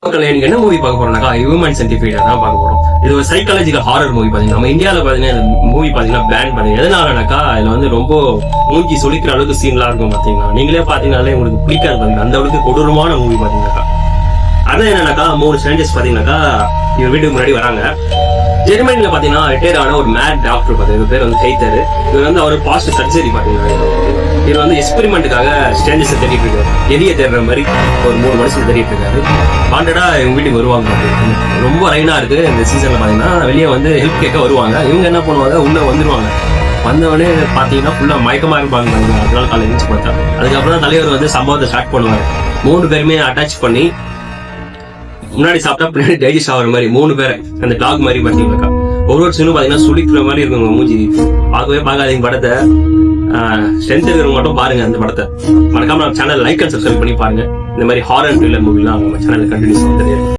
எனக்கு என்ன மூவி பார்க்க போறோம்னாக்கா ஹியூமன் சென்டிபைட் தான் பார்க்க போறோம். இது ஒரு சைக்காலஜிக்கல் ஹாரர் மூவி பாத்தீங்கன்னா நம்ம இந்தியாவில பாத்தீங்கன்னா மூவி பாத்தீங்கன்னா பேன் பண்ணி எதனாலனாக்கா இதுல வந்து ரொம்ப மூஞ்சி சொலிக்கிற அளவுக்கு சீன்லாம் இருக்கும் பாத்தீங்கன்னா. நீங்களே பாத்தீங்கன்னாலே உங்களுக்கு பிடிக்காது பாத்தீங்கன்னா அந்த அளவுக்கு கொடூரமான மூவி பாத்தீங்கன்னாக்கா. அதான் என்னன்னாக்கா 3 ஸ்ட்ரேஞ்சர்ஸ் பாத்தீங்கன்னாக்கா இவர் வீட்டுக்கு முன்னாடி வராங்க. ஜெர்மனில பாத்தீங்கன்னா ரிட்டையர் ஆன ஒரு மேட் டாக்டர் பாத்தீங்கன்னா பேர் வந்து கைத்தர். இவர் வந்து அவர் பாஸ்ட் சர்ஜரி பாத்தீங்கன்னா இவர் வந்து எக்ஸ்பெரிமெண்ட்டுக்காக ஸ்ட்ரேஞ்சர்ஸை தேடிட்டு இருக்காரு. எலிய தேடுற மாதிரி ஒரு 3 வருஷம் தேடிட்டு இருக்காரு. வாண்டடா இவங்க வீட்டுக்கு வருவாங்க. ரொம்ப ரைனா இருக்கு இந்த சீசன்ல பாத்தீங்கன்னா. வெளியே வந்து ஹெல்ப் கேட்க வருவாங்க. இவங்க என்ன பண்ணுவாங்க, உள்ள வந்துருவாங்க. வந்தவொடனே பாத்தீங்கன்னா ஃபுல்லா மயக்கமா இருப்பாங்க. அதனால காலையில் எழுந்து பார்த்தா அதுக்கப்புறம் தலைவர் வந்து சம்பவத்தை ஸ்டார்ட் பண்ணுவாரு. 3 பேருமே அட்டாச் பண்ணி முன்னாடி சாப்பிட்டா பின்னாடி டைஜஸ்ட் ஆகிற மாதிரி 3 பேரை அந்த டாக் மாதிரி பாத்தீங்கன்னாக்கா ஒரு சீனும் பாத்தீங்கன்னா சுளிக்கிற மாதிரி இருக்குங்க மூஞ்சி. பார்க்கவே பார்க்காதீங்க படத்தை. ஸ்ட்ரென்த் இருக்கிறவங்க மட்டும் பாருங்க அந்த படத்தை. மறக்காம நம்ம சேனல் லைக் அண்ட் சப்ஸ்கிரைப் பண்ணி பாருங்க. இந்த மாதிரி ஹாரர் த்ரில்லர் மூவிலாம் நம்ம சேனல்ல கண்டினியூஸ் வந்துட்டே இருக்கு.